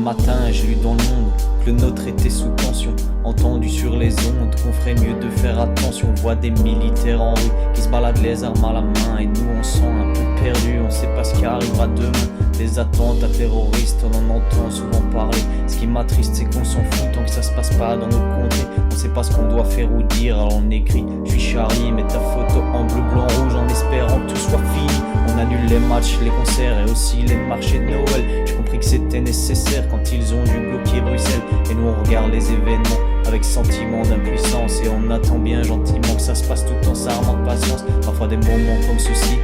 matin, j'ai lu dans le monde que le nôtre était sous tension. Entendu sur les ondes qu'on ferait mieux de faire attention. On voit des militaires en rue qui se baladent les armes à la main. Et nous on sent un peu perdu, on sait pas ce qui arrivera demain. Des attentats terroristes, on en entend souvent parler. Ce qui m'attriste c'est qu'on s'en fout tant que ça se passe pas dans nos comtés. On sait pas ce qu'on doit faire ou dire, alors on écrit je suis Charlie, mets ta photo en bleu, blanc, rouge en espérant que tout soit fini. On annule les matchs, les concerts et aussi les marchés de Noël. J'ai compris que c'était nécessaire quand ils ont dû bloquer Bruxelles. Et nous on regarde les événements avec sentiment d'impuissance. Et on attend bien gentiment que ça se passe tout en s'armant de patience. Parfois des moments comme ceux-ci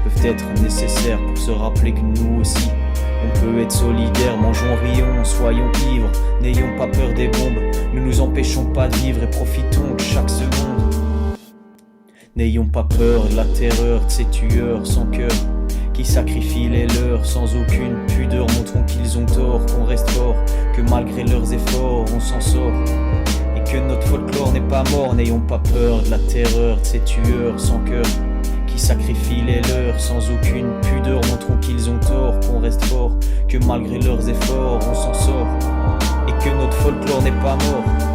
peuvent être nécessaires pour se rappeler que nous aussi on peut être solidaires. Mangeons, rions, soyons ivres, n'ayons pas peur des bombes. Ne nous empêchons pas de vivre et profitons de chaque seconde. N'ayons pas peur de la terreur de ces tueurs sans cœur qui sacrifient les leurs sans aucune pudeur. Montrons qu'ils ont tort, qu'on reste fort, que malgré leurs efforts on s'en sort et que notre folklore n'est pas mort. N'ayons pas peur de la terreur de ces tueurs sans cœur qui sacrifient les leurs sans aucune pudeur. Montrons qu'ils ont tort, qu'on reste fort, que malgré leurs efforts on s'en sort et que notre folklore n'est pas mort.